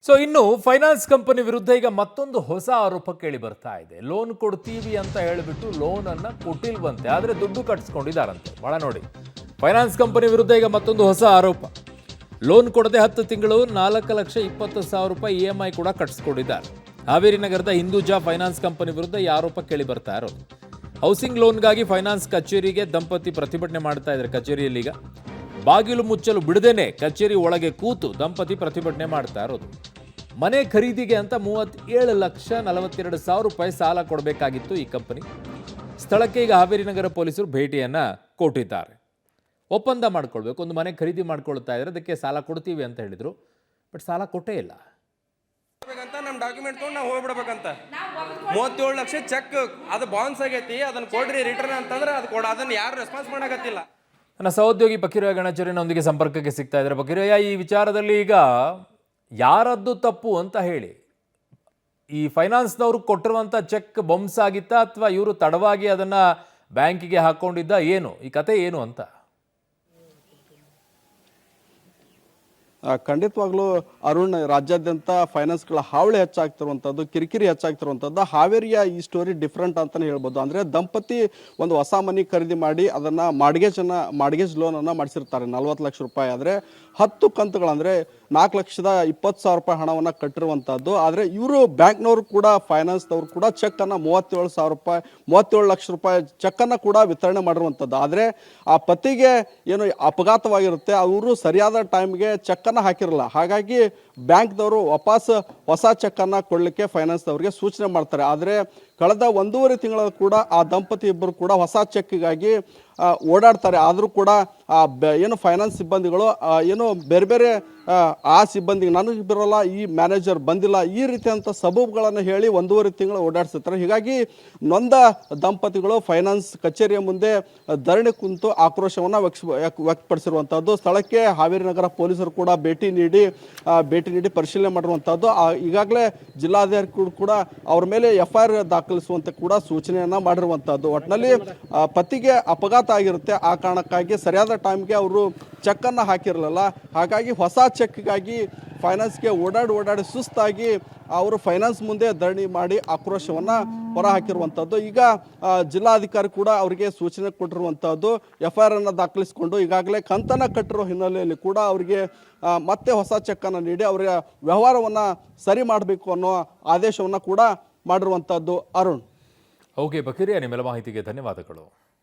So ಇನ್ನು finance company ವಿರುದ್ಧ ಈಗ ಮತ್ತೊಂದು ಹೊಸ ಆರೋಪ ಕೇಳಿ ಬರ್ತಾ ಇದೆ. ಲೋನ್ ಕೊಡ್ತೀವಿ ಅಂತ ಹೇಳಿಬಿಟ್ಟು ಲೋನ್ ಅನ್ನ ಕೊಟ್ಟಿಲ್ವಂತೆ, ಆದ್ರೆ ದುಡ್ಡು ಕಟ್ಸ್ಕೊಂಡಿದ್ದಾರಂತೆ. ಬಹಳ ನೋಡಿ, ಫೈನಾನ್ಸ್ ಕಂಪನಿ ವಿರುದ್ಧ ಈಗ ಮತ್ತೊಂದು ಹೊಸ ಆರೋಪ. ಲೋನ್ ಕೊಡದೆ 10 ತಿಂಗಳು 4,20,000 ರೂಪಾಯಿ EMI ಕೂಡ ಕಟ್ಸ್ಕೊಂಡಿದ್ದಾರೆ. ಹಾವೇರಿ ನಗರದ ಹಿಂದೂಜಾ ಫೈನಾನ್ಸ್ ಕಂಪನಿ ವಿರುದ್ಧ ಈ ಆರೋಪ ಕೇಳಿ ಬರ್ತಾ ಇರೋದು. ಹೌಸಿಂಗ್ ಲೋನ್ಗಾಗಿ ಫೈನಾನ್ಸ್ ಕಚೇರಿಗೆ ದಂಪತಿ ಪ್ರತಿಭಟನೆ ಮಾಡ್ತಾ ಇದ್ದಾರೆ. ಕಚೇರಿಯಲ್ಲಿ ಈಗ ಬಾಗಿಲು ಮುಚ್ಚಲು ಬಿಡದೇನೆ ಕಚೇರಿ ಒಳಗೆ ಕೂತು ದಂಪತಿ ಪ್ರತಿಭಟನೆ ಮಾಡ್ತಾ ಇರೋದು. ಮನೆ ಖರೀದಿಗೆ ಅಂತ 37,42,000 ರೂಪಾಯಿ ಸಾಲ ಕೊಡಬೇಕಾಗಿತ್ತು ಈ ಕಂಪನಿ. ಸ್ಥಳಕ್ಕೆ ಈಗ ಹಾವೇರಿ ನಗರ ಪೊಲೀಸರು ಭೇಟಿಯನ್ನ ಕೊಟ್ಟಿದ್ದಾರೆ. ಒಪ್ಪಂದ ಮಾಡ್ಕೊಳ್ಬೇಕು, ಒಂದು ಮನೆ ಖರೀದಿ ಮಾಡ್ಕೊಳ್ತಾ ಇದ್ರೆ ಅದಕ್ಕೆ ಸಾಲ ಕೊಡ್ತೀವಿ ಅಂತ ಹೇಳಿದ್ರು. ಬಟ್ ಸಾಲ ಕೊಟ್ಟೇ ಇಲ್ಲ. ನಮ್ಮ ಡಾಕ್ಯುಮೆಂಟ್ ತೊಗೊಂಡು ನಾವು ಹೋಗ್ಬಿಡ್ಬೇಕಂತ 37 ಲಕ್ಷ ಚೆಕ್ ಅದು ಬಾನ್ಸ್ ಆಗೈತಿ, ಅದನ್ನ ಕೊಡ್ರಿ ರಿಟರ್ನ್ ಅಂತಂದ್ರೆ ಅದನ್ನ ಯಾರು ರೆಸ್ಪಾನ್ಸ್ ಮಾಡಕತ್ತಿಲ್ಲ. ನನ್ನ ಸಹೋದ್ಯೋಗಿ ಬಕೀರಯ್ಯ ಗಣಚರ್ಯನೊಂದಿಗೆ ಸಂಪರ್ಕಕ್ಕೆ ಸಿಗ್ತಾ ಇದ್ದಾರೆ. ಬಕೀರಯ್ಯ, ಈ ವಿಚಾರದಲ್ಲಿ ಈಗ ಯಾರದ್ದು ತಪ್ಪು ಅಂತ ಹೇಳಿ, ಈ ಫೈನಾನ್ಸ್ನವ್ರು ಕೊಟ್ಟಿರುವಂಥ ಚೆಕ್ ಬೌನ್ಸ್ ಆಗಿತ್ತಾ ಅಥವಾ ಇವರು ತಡವಾಗಿ ಅದನ್ನ ಬ್ಯಾಂಕಿಗೆ ಹಾಕೊಂಡಿದ್ದ, ಏನು ಈ ಕತೆ ಏನು ಅಂತ? ಖಂಡಿತವಾಗ್ಲೂ ಅರುಣ್, ರಾಜ್ಯಾದ್ಯಂತ ಫೈನಾನ್ಸ್ಗಳ ಹಾವಳಿ ಹೆಚ್ಚಾಗ್ತಿರುವಂಥದ್ದು, ಕಿರಿಕಿರಿ ಹೆಚ್ಚಾಗ್ತಿರುವಂಥದ್ದು. ಹಾವೇರಿಯ ಈ ಸ್ಟೋರಿ ಡಿಫ್ರೆಂಟ್ ಅಂತಲೇ ಹೇಳ್ಬೋದು. ಅಂದರೆ ದಂಪತಿ ಒಂದು ಹೊಸ ಮನೆ ಖರೀದಿ ಮಾಡಿ ಅದನ್ನು ಮಾರ್ಗೇಜ್ ಲೋನನ್ನು ಮಾಡಿಸಿರ್ತಾರೆ 40 ಲಕ್ಷ ರೂಪಾಯಿ. ಆದರೆ 10 ಕಂತುಗಳಂದರೆ 4,20,000 ರೂಪಾಯಿ ಹಣವನ್ನು ಕಟ್ಟಿರುವಂಥದ್ದು. ಆದರೆ ಇವರು ಬ್ಯಾಂಕ್ನವರು ಕೂಡ ಫೈನಾನ್ಸ್ನವರು ಕೂಡ ಚೆಕ್ಕನ್ನು 37 ಲಕ್ಷ ರೂಪಾಯಿ ಚೆಕ್ಕನ್ನು ಕೂಡ ವಿತರಣೆ ಮಾಡಿರುವಂಥದ್ದು. ಆದರೆ ಆ ಪತಿಗೆ ಏನು ಅಪಘಾತವಾಗಿರುತ್ತೆ, ಅವರು ಸರಿಯಾದ ಟೈಮ್ಗೆ ಚೆಕ್ಕನ್ನು ಹಾಕಿರಲ್ಲ. ಹಾಗಾಗಿ ಬ್ಯಾಂಕ್ದವರು ವಾಪಸ್ ಹೊಸ ಚೆಕ್ಕನ್ನು ಕೊಡಲಿಕ್ಕೆ ಫೈನಾನ್ಸ್ದವ್ರಿಗೆ ಸೂಚನೆ ಮಾಡ್ತಾರೆ. ಆದರೆ ಕಳೆದ 1.5 ತಿಂಗಳ ಕೂಡ ಆ ದಂಪತಿ ಇಬ್ಬರು ಕೂಡ ಹೊಸ ಚೆಕ್ಗಾಗಿ ಓಡಾಡ್ತಾರೆ. ಆದರೂ ಕೂಡ ಏನು ಫೈನಾನ್ಸ್ ಸಿಬ್ಬಂದಿಗಳು ಏನು ಬೇರೆ ಬೇರೆ ಆ ಸಿಬ್ಬಂದಿಗೆ ನನಗೆ ಬರೋಲ್ಲ, ಈ ಮ್ಯಾನೇಜರ್ ಬಂದಿಲ್ಲ, ಈ ರೀತಿಯಂಥ ಸಬೂಬುಗಳನ್ನು ಹೇಳಿ 1.5 ತಿಂಗಳು ಓಡಾಡಿಸ್ತಾರೆ. ಹೀಗಾಗಿ ನೊಂದ ದಂಪತಿಗಳು ಫೈನಾನ್ಸ್ ಕಚೇರಿಯ ಮುಂದೆ ಧರಣಿ ಕುಂತು ಆಕ್ರೋಶವನ್ನು ವ್ಯಕ್ತಪಡಿಸಿರುವಂಥದ್ದು. ಸ್ಥಳಕ್ಕೆ ಹಾವೇರಿ ನಗರ ಪೊಲೀಸರು ಕೂಡ ಭೇಟಿ ನೀಡಿ ಪರಿಶೀಲನೆ ಮಾಡಿರುವಂಥದ್ದು. ಈಗಾಗಲೇ ಜಿಲ್ಲಾಧಿಕಾರಿ ಕೂಡ ಅವ್ರ ಮೇಲೆ FIR ದಾಖಲಿಸುವಂತೆ ಕೂಡ ಸೂಚನೆಯನ್ನು ಮಾಡಿರುವಂಥದ್ದು. ಒಟ್ಟಿನಲ್ಲಿ ಪತಿಗೆ ಅಪಘಾತ ಆಗಿರುತ್ತೆ, ಆ ಕಾರಣಕ್ಕಾಗಿ ಸರಿಯಾದ ಟೈಮ್ಗೆ ಅವರು ಚೆಕ್ಕನ್ನು ಹಾಕಿರಲಿಲ್ಲ. ಹಾಗಾಗಿ ಹೊಸ ಚೆಕ್ಗಾಗಿ ಫೈನಾನ್ಸ್ಗೆ ಓಡಾಡಿ ಸುಸ್ತಾಗಿ ಅವರು ಫೈನಾನ್ಸ್ ಮುಂದೆ ಧರಣಿ ಮಾಡಿ ಆಕ್ರೋಶವನ್ನು ಹೊರಹಾಕಿರುವಂಥದ್ದು. ಈಗ ಜಿಲ್ಲಾಧಿಕಾರಿ ಕೂಡ ಅವರಿಗೆ ಸೂಚನೆ ಕೊಟ್ಟಿರುವಂಥದ್ದು. FIR ಅನ್ನು ದಾಖಲಿಸಿಕೊಂಡು ಈಗಾಗಲೇ ಕಂತನ್ನು ಕಟ್ಟಿರೋ ಹಿನ್ನೆಲೆಯಲ್ಲಿ ಕೂಡ ಅವರಿಗೆ ಮತ್ತೆ ಹೊಸ ಚೆಕ್ಕನ್ನು ನೀಡಿ ಅವರ ವ್ಯವಹಾರವನ್ನು ಸರಿ ಮಾಡಬೇಕು ಅನ್ನೋ ಆದೇಶವನ್ನು ಕೂಡ ಮಾಡಿರುವಂಥದ್ದು. ಅರುಣ್. ಓಕೆ ಬಕೀರಯ್ಯ, ನಿಮ್ಮೆಲ್ಲ ಮಾಹಿತಿಗೆ ಧನ್ಯವಾದಗಳು.